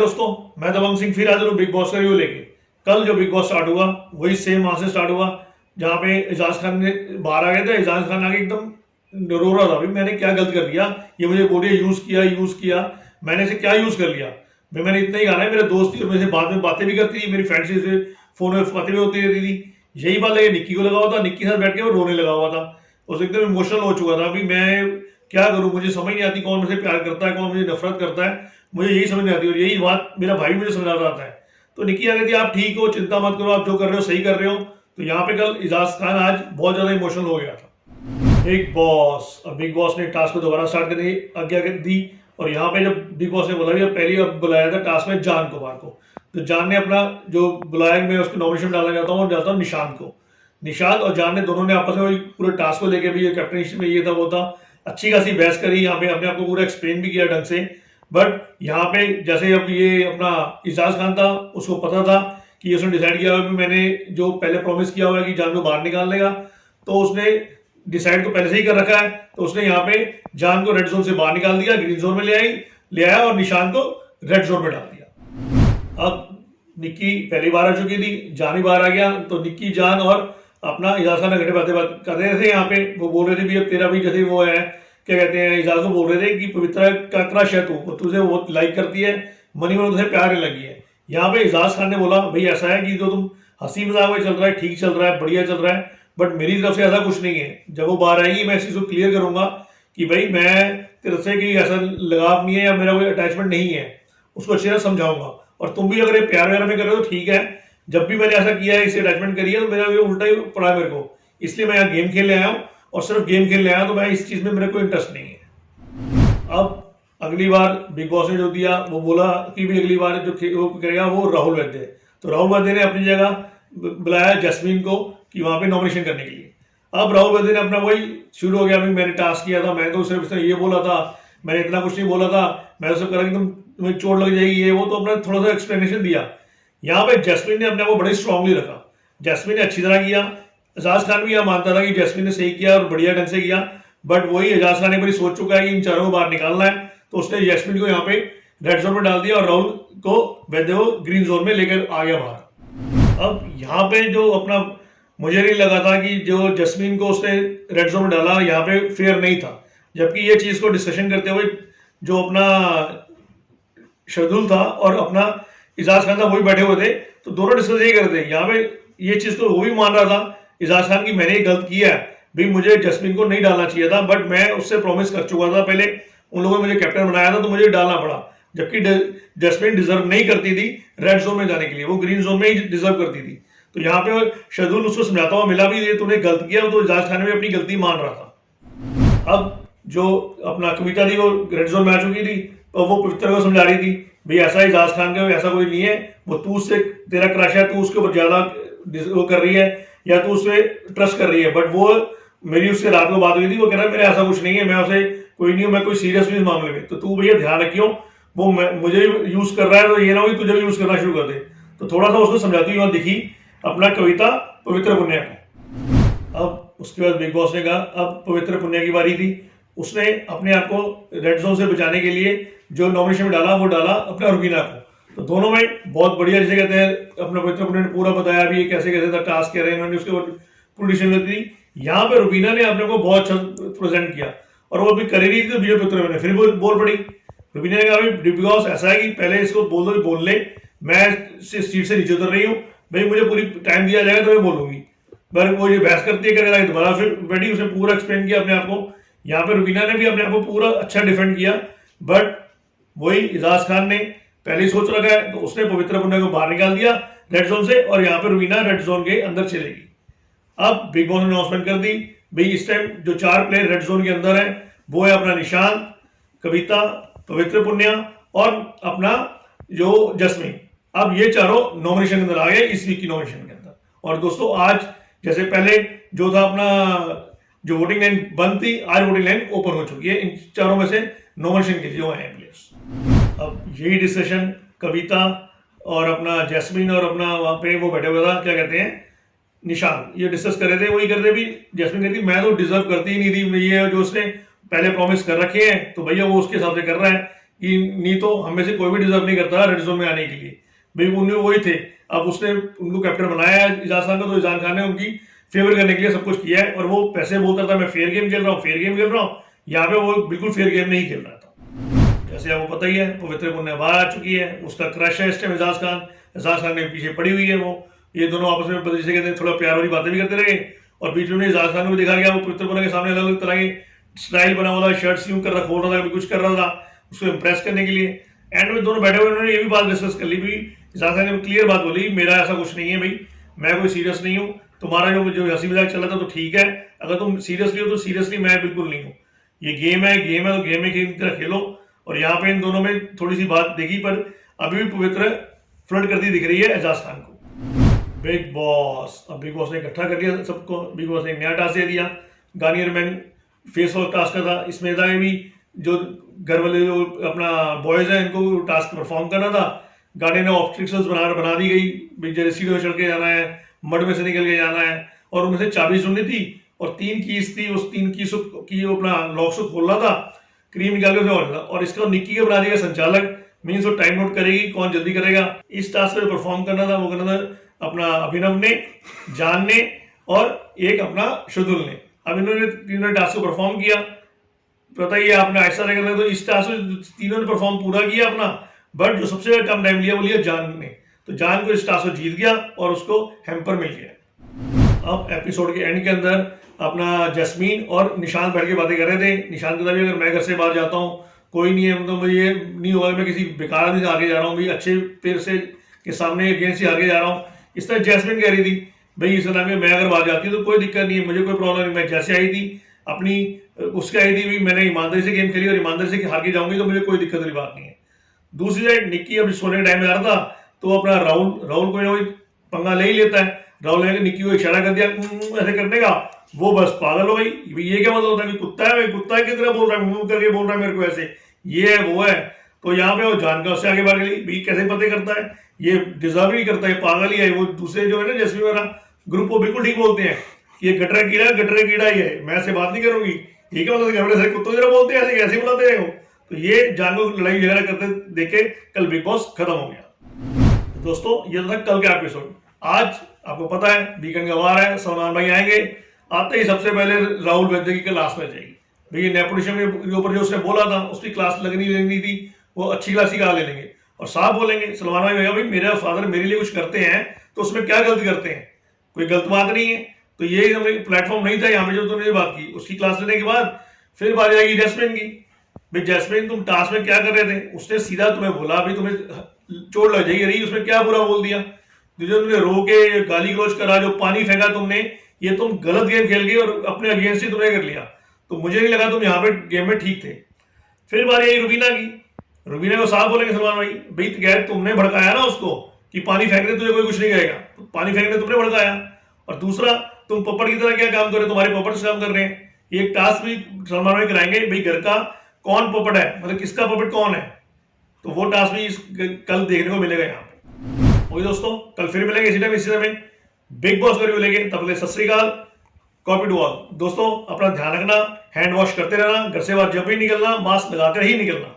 दोस्तों, मैं दबंग सिंह फिर हाजिर हूँ बिग बॉस का रिव्यू लेके। कल जो बिग बॉस स्टार्ट हुआ वही सेम वहां से स्टार्ट हुआ जहां पे एजाज खान ने बाहर आ गए थे। एजाज खान आगे एकदम रो रहा था, भाई मैंने क्या गलत कर दिया, ये मुझे बोल रही है यूज किया, मैंने इसे क्या यूज कर लिया। भाई मैंने इतना ही कहा है, मेरे दोस्त थी और मेरे से बाद में बातें भी करती थी, मेरी फ्रेंड से फोन में बातें भी होती रहती थी। यही बात लगे निक्की को लगा हुआ था, निक्की के साथ बैठ के वो रोने लगा हुआ था, उसे एकदम इमोशनल हो चुका था। अभी मैं क्या करूं, मुझे समझ नहीं आती कौन मुझे प्यार करता है, कौन मुझे नफरत करता है, मुझे यही समझ नहीं आती। और यही बात मेरा भाई मुझे समझाता आता है। तो निक्की आ गई थी, आप ठीक हो, चिंता मत करो, आप जो कर रहे हो सही कर रहे हो। तो यहाँ पे कल एजाज खान आज बहुत ज्यादा इमोशनल हो गया था। बिग बॉस, अब बिग बॉस ने टास्क को दोबारा स्टार्ट करने की आज्ञा दी। और यहाँ पे जब बिग बॉस ने बोला भी, पहले अब बुलाया था टास्क में जान कुमार को, तो जान ने अपना जो बुलाया, मैं उसको नॉमिनेशन डालना चाहता हूँ और जाता हूँ निशांत को। निशांत और जान ने दोनों ने आपस में पूरे टास्क को लेकर भी, ये कैप्टनशिप में ये था वो था, अच्छी खासी बहस करी। यहाँ पे अपने आपको पूरा एक्सप्लेन भी किया ढंग से। बट यहाँ पे जैसे अब ये अपना एजाज खान था, उसको पता था कि उसने डिसाइड किया हुआ कि मैंने जो पहले प्रॉमिस किया हुआ है कि जान को बाहर निकाल लेगा, तो उसने डिसाइड तो पहले से ही कर रखा है। तो उसने यहाँ पे जान को रेड जोन से बाहर निकाल दिया, ग्रीन जोन में ले आया और निशान को रेड जोन में डाल दिया। अब निक्की पहली बार आ चुकी थी, जान ही बाहर आ गया, तो निक्की, जान और अपना एजाज खान घटे बातें बात कर रहे थे। यहाँ पे वो बोल रहे थे भी अब तेरा भी जैसे वो है, क्या कहते हैं, एजाज को बोल रहे थे कि पवित्रा का क्रश है, तू तुझे वो लाइक करती है, मनी में तुझे प्यार लगी है। यहाँ पे एजाज खान ने बोला भाई ऐसा है कि जो तुम हंसी मजाक में चल रहा है, ठीक चल रहा है, बढ़िया चल रहा है, बट मेरी तरफ से ऐसा कुछ नहीं है। जब वो बाहर आएगी मैं इस चीज को क्लियर करूंगा कि भाई मैं तेरे से कोई ऐसा लगाव नहीं है या मेरा कोई अटैचमेंट नहीं है, उसको अच्छी तरह समझाऊंगा। और तुम भी अगर ये प्यार व्यार में कर रहे हो ठीक है, जब भी मैंने ऐसा किया है, इसे अटैचमेंट करी है, तो मेरा ये उल्टा ही पड़ा मेरे को, इसलिए मैं यहाँ गेम खेलने आया हूँ और सिर्फ गेम खेलने आया, तो मैं इस चीज में मेरे को इंटरेस्ट नहीं है। अब अगली बार बिग बॉस ने जो दिया वो बोला कि भी अगली बार जो करेगा वो राहुल वैद्य। तो राहुल वैद्य ने अपनी जगह बुलाया जैस्मीन को कि वहां पे नॉमिनेशन करने के लिए। अब राहुल वैद्य ने अपना वही शुरू हो गया, मैंने टास्क किया था, मैंने तो सिर्फ ये बोला था, मैंने इतना कुछ नहीं बोला था, मैं तो करा कि तुम्हें चोट लग जाएगी ये वो, तो अपना थोड़ा सा एक्सप्लेनेशन दिया। यहाँ पे जैस्मीन ने अपने आप को बड़े स्ट्रांगली रखा, जैस्मीन ने अच्छी तरह किया। एजाज खान भी यह मानता था कि जैस्मीन ने सही किया और बढ़िया ढंग से किया, बट वही एजाज खान ने बड़ी सोच चुका है कि इन चारों को बाहर निकालना है, तो उसने जैस्मीन को यहाँ पे रेड जोन में डाल दिया और राहुल को वैद्य को ग्रीन जोन में लेकर आ गया बाहर। अब यहाँ पे जो अपना मुझे नहीं लगा था कि जो जैस्मीन को उसने रेड जोन में डाला यहाँ पे फेयर नहीं था, जबकि ये चीज को डिस्कशन करते हुए जो अपना शार्दुल था और अपना एजाज खान था वही बैठे हुए थे, तो दोनों डिस्कस यही करते हैं। यहाँ पे ये चीज तो वो भी मान रहा था एजाज खान की मैंने गलत किया है, भाई मुझे जैस्मीन को नहीं डालना चाहिए था, बट मैं उससे प्रॉमिस कर चुका था पहले, उन लोगों ने मुझे कैप्टन बनाया था तो मुझे डालना पड़ा, जबकि जैस्मीन डिजर्व नहीं करती थी रेड जोन में जाने के लिए, वो ग्रीन जोन में ही डिजर्व करती थी। तो यहाँ पे शार्दुल उसको समझाता हुआ मिला भी, ये तूने गलत किया, तो एजाज खान भी अपनी गलती मान रहा था। अब जो अपना कविता थी वो रेड जोन में आ चुकी थी, तो वो पवित्र को समझा रही थी भाई ऐसा एजाज खान का ऐसा कोई नहीं है, वो तू उससे तेरा क्रश है, तू उसके ऊपर ज्यादा वो कर रही है या तू उससे ट्रस्ट कर रही है। बट वो मेरी उससे रात को बात हुई थी, वो कह रहा है मेरा ऐसा कुछ नहीं है, मैं उसे कोई नहीं हूं, मैं कोई सीरियस नहीं मामले में, तो तू भैया ध्यान रखियो, वो मुझे यूज कर रहा है, तो ये ना हो तुझे भी यूज करना शुरू कर दे। तो थोड़ा सा उसको समझाती हुई दिखी अपना कविता पवित्र पुण्य को। अब उसके बाद बिग बॉस ने कहा अब पवित्र पुण्य की बारी थी, उसने अपने आप को रेड जोन से बचाने के लिए जो नॉमिनेशन में डाला वो डाला अपना रुबीना को। तो दोनों में बहुत बढ़िया, जिसे कहते हैं अपना पवित्र पुण्य ने पूरा बताया भी कैसे कैसे था टास्क कर रहे हैं, उसके ऊपर पूरी डिसीजन लेती थी। यहाँ पे रुबीना ने अपने को बहुत अच्छा प्रेजेंट किया और वो अभी कर ही रही थी, तो विजय पुत्र ने फिर बोल पड़ी। रुबीना ने कहा बिग बॉस ऐसा है कि पहले इसको बोल दो कि बोल ले, मैं सीट से नीचे उतर रही हूँ, भाई मुझे पूरी टाइम दिया जाएगा तो मैं बोलूंगी। पर वो ये बहस करती है, करेगा दोबारा फिर बैठी, उसने पूरा एक्सप्लेन किया अपने आप को। यहाँ पे रुबीना ने भी अपने आप को पूरा अच्छा डिफेंड किया, बट वही एजाज खान ने पहले ही सोच रखा है, तो उसने पवित्र पुण्य को बाहर निकाल दिया रेड जोन से, और यहाँ पे रुबीना रेड जोन के अंदर चलेगी। अब बिग बॉस ने अनाउंसमेंट कर दी भाई इस टाइम जो 4 प्लेयर रेड जोन के अंदर है वो है अपना निशांत, कविता, पवित्र पुण्य और अपना जो जैस्मीन। अब ये चारों नॉमिनेशन के अंदर आ गए इस वीक की नॉमिनेशन के अंदर। और दोस्तों आज जैसे पहले जो था अपना जो वोटिंग लाइन बंद थी, आज वोटिंग लाइन ओपन हो चुकी है इन चारों में से नॉमिनेशन के लिए जो है प्लेयर्स। अब यही डिस्कशन कविता और अपना जैस्मीन और अपना वहां पे वो बैठे हुआ था, क्या कहते हैं, निशान, ये डिस्कस कर रहे थे। वही करते भी जैस्मीन कहती मैं तो डिजर्व करती ही नहीं थी, ये जो उसने पहले प्रॉमिस कर रखे हैं तो भैया वो उसके हिसाब से कर रहा है, कि नहीं तो हम में से कोई भी डिजर्व नहीं करता रेड जोन में आने के लिए, भाई उन्हें वही थे। अब उसने उनको कैप्टन बनाया है इजाज खान को, तो इजाज खान ने उनकी फेवर करने के लिए सब कुछ किया है। और वो पैसे बोलता था मैं फेयर गेम खेल रहा हूँ, फेयर गेम खेल रहा हूँ, यहाँ पे वो बिल्कुल फेयर गेम नहीं खेल रहा था। जैसे आपको पता ही है पवित्र पुण्य बाहर आ चुकी है, उसका क्रश है इस टाइम इजाज खान ने पीछे पड़ी हुई है। वो ये दोनों आपस में बदल से थोड़ा प्यार वाली बातें भी करते रहे, और बीच में इजाज खान को भी देखा गया वो पवित्र पुण्य के सामने अलग अलग तरह के स्टाइल बना हुआ था, शर्ट यूं कर रहा, खोल रहा था, कुछ कर रहा था उसको इम्प्रेस करने के लिए। एंड में दोनों बैठे हुए उन्होंने ये भी बात डिस्कस कर ली, भी इजाज खान ने क्लियर बात बोली मेरा ऐसा कुछ नहीं है भाई, मैं कोई सीरियस नहीं हूँ, तुम्हारा जो हंसी मजाक चल रहा था तो ठीक है, अगर तुम सीरियसली हो तो सीरियसली मैं बिल्कुल नहीं हूँ, ये गेम है तो गेम में की तरह खेलो। और यहाँ पे इन दोनों में थोड़ी सी बात देखी, पर अभी भी पवित्र फ्लर्ट करती दिख रही है एजाज खान को। बिग बॉस, अब बिग बॉस ने इकट्ठा कर दिया सबको, बिग बॉस ने नया टास्क दे दिया, Garnier man face wash task का था। इसमें था भी जो घर वाले जो अपना बॉयज हैं इनको टास्क परफॉर्म करना था। गार्नियर ने ऑब्स्टिकल्स बना दी गई, जैसे सीढ़ी में चढ़ के जाना है, मड में से निकल के जाना है, और उनमें से चाबी ढूंढनी थी और 3 कीज थी, उस 3 कीज की अपना लॉक्स को खोलना था, क्रीम निकाल के और इसका निक्की के बना दिया संचालक, मीन्स वो टाइम नोट करेगी कौन जल्दी करेगा। इस टास्क में परफॉर्म करना था, वो करना था अपना अभिनव ने, जान ने और एक अपना शुदुल ने। अब इन्होंने तीनों टास्क को परफॉर्म किया, पता ही है आपने ऐसा रहेगा, तो इस टास्क में तीनों ने परफॉर्म पूरा किया अपना, बट जो सबसे कम टाइम लिया वो लिया जान ने। तो जान को इस टास्क को जीत गया और उसको हैम्पर मिल गया। अब एपिसोड के एंड के अंदर अपना जैस्मीन और निशांत बैठ के बातें कर रहे थे। निशांत कहता भी अगर मैं घर से बाहर जाता हूँ कोई नहीं है, मतलब ये नहीं होगा मैं किसी बेकार आदमी से आगे जा रहा हूँ, भाई अच्छे पेड़ से के सामने अगेंस्ट से आगे जा रहा हूँ। इस तरह जैस्मीन कह रही थी भाई इस नाम में मैं अगर बाहर जाती हूँ तो कोई दिक्कत नहीं है, मुझे कोई प्रॉब्लम नहीं, मैं जैसे आई थी अपनी उसके आई थी भी मैंने ईमानदारी से गेम खेली और ईमानदारी से हार के जाऊंगी तो मुझे कोई दिक्कत वाली बात नहीं है। दूसरी साइड निक्की अब सोने के टाइम में आ रहा था तो अपना राहुल कोई ना कोई पंगा ले ही लेता है। राहुल ने निक्की को इशारा कर दिया ऐसे करने का, वो बस पागल हो गई, ये क्या मतलब होता है कि कुत्ता है किस तरह बोल रहा है, मुंह करके बोल रहा है मेरे को ऐसे, ये है वो है। तो यहाँ पे वो जानकर उससे आगे बढ़ गई, भाई कैसे पते करता है, ये डिजर्व ही करता है, पागल ही है। वो दूसरे जो है ना जैसमीन वाला ग्रुप वो बिल्कुल ठीक बोलते हैं कि ये गटरा कीड़ा ही है, मैं ऐसे बात नहीं करूंगी, ये क्या मतलब घर में ऐसे कुत्तों जरा बोलते हैं, ऐसे कैसे बुलाते हैं। तो ये जान को लड़ाई झगड़ा करते देखे कल बिग बॉस खत्म हो गया। तो दोस्तों ये था कल का एपिसोड। आज आपको पता है वीकेंड का वार है, सलमान भाई आएंगे, आते ही सबसे पहले राहुल वैद्य की क्लास में जाएगी। भैया नेपोटिज्म के ऊपर जो उसने बोला था उसकी क्लास लगनी थी, वो अच्छी क्लास ही कहा ले लेंगे और साफ बोलेंगे। सलमान भाई भैया भाई मेरा फादर मेरे लिए कुछ करते हैं तो उसमें क्या गलती करते हैं, कोई गलत बात नहीं है। तो ये प्लेटफॉर्म नहीं था यहाँ पे जो तुमने बात की। उसकी क्लास लेने के बाद फिर बात आएगी जैस्मीन की, भाई जैस्मीन तुम टास्क में क्या कर रहे थे, उसने सीधा तुम्हें बोला अभी तुम्हें चोट लग जाएगी, रही उसमें क्या बुरा बोल दिया, जो तुमने रो के गाली गलौज करा, जो पानी फेंका तुमने, ये तुम गलत गेम खेल गए और अपने अगेंस्ट ही तुमने कर लिया। तो मुझे नहीं लगा तुम यहाँ पे गेम में ठीक थे। फिर बात आई रुबीना की, रुबीना को साफ बोलेंगे सलमान भाई गैर तुमने भड़काया ना उसको कि पानी फेंकने तुझे कोई कुछ नहीं कहेगा, तो पानी फेंकने तुमने भड़काया। और दूसरा तुम पपड़ की तरह क्या काम कर रहे हो, तुम्हारे पपड़ से काम कर रहे हैं। ये टास्क भी सलमान भाई कराएंगे, भाई घर का कौन पपड़ है, मतलब किसका पपड़ कौन है, तो वो टास्क भी कल देखने को मिलेगा यहाँ पे। वही दोस्तों कल फिर मिलेंगे इसी टाइम इसी समय बिग बॉस का रिव्यू लेंगे, तब तक सत श्री अकाल, कॉपी टू ऑल। दोस्तों अपना ध्यान रखना, हैंड वॉश करते रहना, घर से बाहर जब भी निकलना मास्क लगाकर ही निकलना।